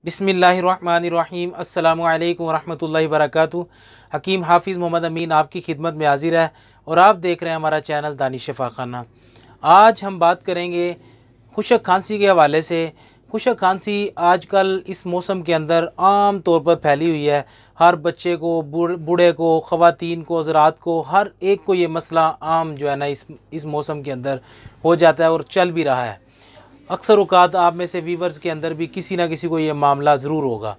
बिस्मिल्लाहिर्रहमानिर्रहीम अस्सलामु अलैकुम वरहमतुल्लाहि वबरकातुहू। हकीम हाफिज़ मोहम्मद अमीन आपकी खिदमत में हाजिर है और आप देख रहे हैं हमारा चैनल दानिश शफा खाना। आज हम बात करेंगे खुशक खांसी के हवाले से। खुशक खांसी आजकल इस मौसम के अंदर आम तौर पर फैली हुई है। हर बच्चे को, बूढ़े को, ख़वातीन को, हज़रात को, हर एक को ये मसला आम जो है ना इस मौसम के अंदर हो जाता है और चल भी रहा है। अक्सर औक़ात आप में से व्यूवर्स के अंदर भी किसी ना किसी को ये मामला ज़रूर होगा।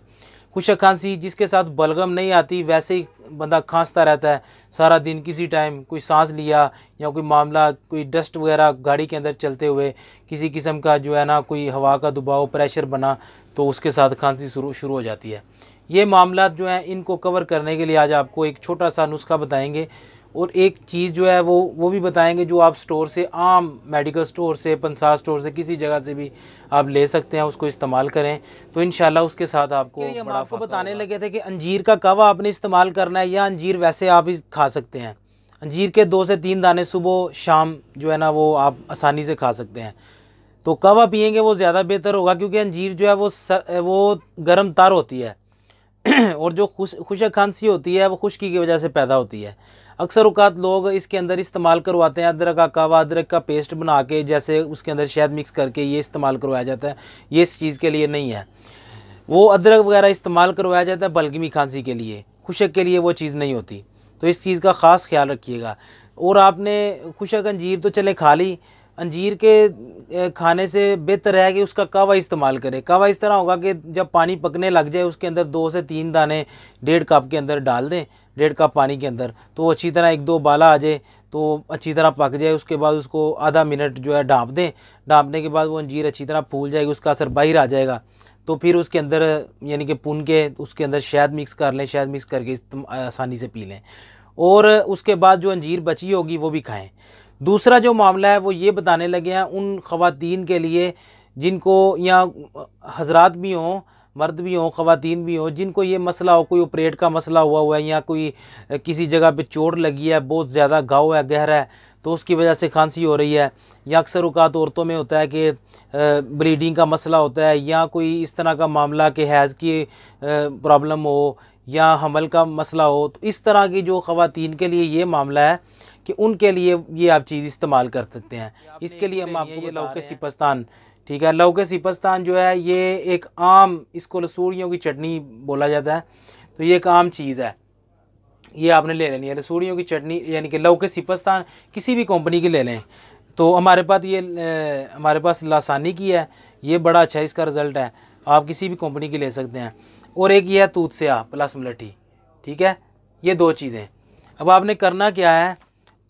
खुशक खांसी जिसके साथ बलगम नहीं आती, वैसे ही बंदा खांसता रहता है सारा दिन। किसी टाइम कोई सांस लिया या कोई मामला, कोई डस्ट वगैरह गाड़ी के अंदर चलते हुए किसी किस्म का जो है ना कोई हवा का दबाव, प्रेशर बना, तो उसके साथ खांसी शुरू हो जाती है। ये मामला जो है, इनको कवर करने के लिए आज आपको एक छोटा सा नुस्खा बताएंगे और एक चीज़ जो है वो भी बताएंगे जो आप स्टोर से, आम मेडिकल स्टोर से, पंसार स्टोर से, किसी जगह से भी आप ले सकते हैं। उसको इस्तेमाल करें तो इंशाल्लाह उसके साथ आपको हम आपको बताने लगे थे कि अंजीर का कहवा आपने इस्तेमाल करना है या अंजीर वैसे आप ही खा सकते हैं। अंजीर के 2 से 3 दाने सुबह शाम जो है ना वो आप आसानी से खा सकते हैं। तो कहवा पियेंगे वो ज़्यादा बेहतर होगा, क्योंकि अंजीर जो है वो गर्म तर होती है और जो खुशक खांसी होती है वो खुश्की की वजह से पैदा होती है। अक्सर औक़ात लोग इसके अंदर इस्तेमाल करवाते हैं अदरक का कहवा, अदरक का पेस्ट बना के, जैसे उसके अंदर शहद मिक्स करके ये इस्तेमाल करवाया जाता है। ये इस चीज़ के लिए नहीं है। वो अदरक वगैरह इस्तेमाल करवाया जाता है बलगमी खांसी के लिए, खुशक के लिए वो चीज़ नहीं होती। तो इस चीज़ का ख़ास ख्याल रखिएगा। और आपने खुशक अंजीर तो चले खा ली, अंजीर के खाने से बेहतर है कि उसका कहवा इस्तेमाल करें। कहवा इस तरह होगा कि जब पानी पकने लग जाए उसके अंदर 2 से 3 दाने 1.5 कप के अंदर डाल दें, 1.5 कप पानी के अंदर, तो अच्छी तरह 1-2 बाला आ जाए, तो अच्छी तरह पक जाए। उसके बाद उसको आधा मिनट जो है ढाँप दें। ढाँपने के बाद वो अंजीर अच्छी तरह फूल जाएगी, उसका असर बाहर आ जाएगा। तो फिर उसके अंदर यानी कि पुन के उसके अंदर शहद मिक्स कर लें, शहद मिक्स करके आसानी से पी लें। और उसके बाद जो अंजीर बची होगी वो भी खाएँ। दूसरा जो मामला है वो ये बताने लगे हैं उन ख़वातीन के लिए जिनको, या हज़रात भी हों, मर्द भी हों, ख़वातीन भी हों, जिनको ये मसला हो, कोई ऑपरेट का मसला हुआ है या कोई किसी जगह पे चोट लगी है, बहुत ज़्यादा घाव है, गहरा है, तो उसकी वजह से खांसी हो रही है। या अक्सर औक़ात औरतों में होता है कि ब्लीडिंग का मसला होता है, या कोई इस तरह का मामला कि हैज़ की प्रॉब्लम हो या हमल का मसला हो। तो इस तरह की जो ख़वातीन के लिए ये मामला है कि उनके लिए ये आप चीज़ इस्तेमाल कर सकते हैं। इसके लिए हम आपको ये लौके सिपस्तान, ठीक है, लौके सिपस्तान जो है ये एक आम, इसको लसूड़ियों की चटनी बोला जाता है। तो ये एक आम चीज़ है, ये आपने ले लेनी है लसूड़ियों की चटनी, यानी कि लौके सिपस्तान किसी भी कंपनी की ले लें। तो हमारे पास लासानी की है, ये बड़ा अच्छा इसका रिज़ल्ट है। आप किसी भी कंपनी की ले सकते हैं। और एक ये है तूतस्या प्लस मलठी, ठीक है, ये 2 चीज़ें। अब आपने करना क्या है,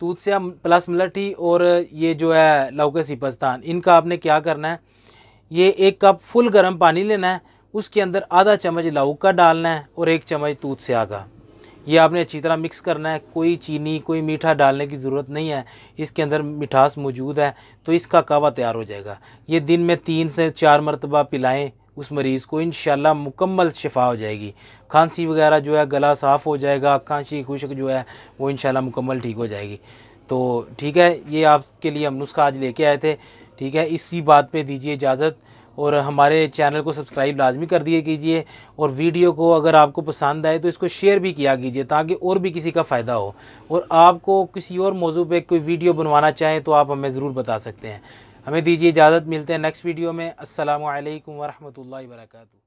तूतस्या प्लस मलठी और ये जो है लौके सिपस्तान, इनका आपने क्या करना है, ये 1 कप फुल गर्म पानी लेना है, उसके अंदर आधा चम्मच लौक का डालना है और 1 चम्मच तूतस्या का। ये आपने अच्छी तरह मिक्स करना है। कोई चीनी, कोई मीठा डालने की ज़रूरत नहीं है, इसके अंदर मिठास मौजूद है, तो इसका कहवा तैयार हो जाएगा। ये दिन में 3 से 4 मरतबा पिलाएँ उस मरीज़ को, इंशाल्लाह मुकम्मल शिफा हो जाएगी। खांसी वगैरह जो है, गला साफ़ हो जाएगा, खांसी खुशक जो है वो इंशाल्लाह मुकम्मल ठीक हो जाएगी। तो ठीक है, ये आपके लिए हम नुस्खा आज लेके आए थे, ठीक है। इसी बात पे दीजिए इजाज़त और हमारे चैनल को सब्सक्राइब लाजमी कर दिए कीजिए। और वीडियो को अगर आपको पसंद आए तो इसको शेयर भी किया कीजिए, ताकि और भी किसी का फ़ायदा हो। और आपको किसी और मौजू पे कोई वीडियो बनवाना चाहें तो आप हमें ज़रूर बता सकते हैं। हमें दीजिए इजाज़त, मिलते हैं नेक्स्ट वीडियो में। अस्सलामु अलैकुम वरहमतुल्लाहि वबरकातुहू।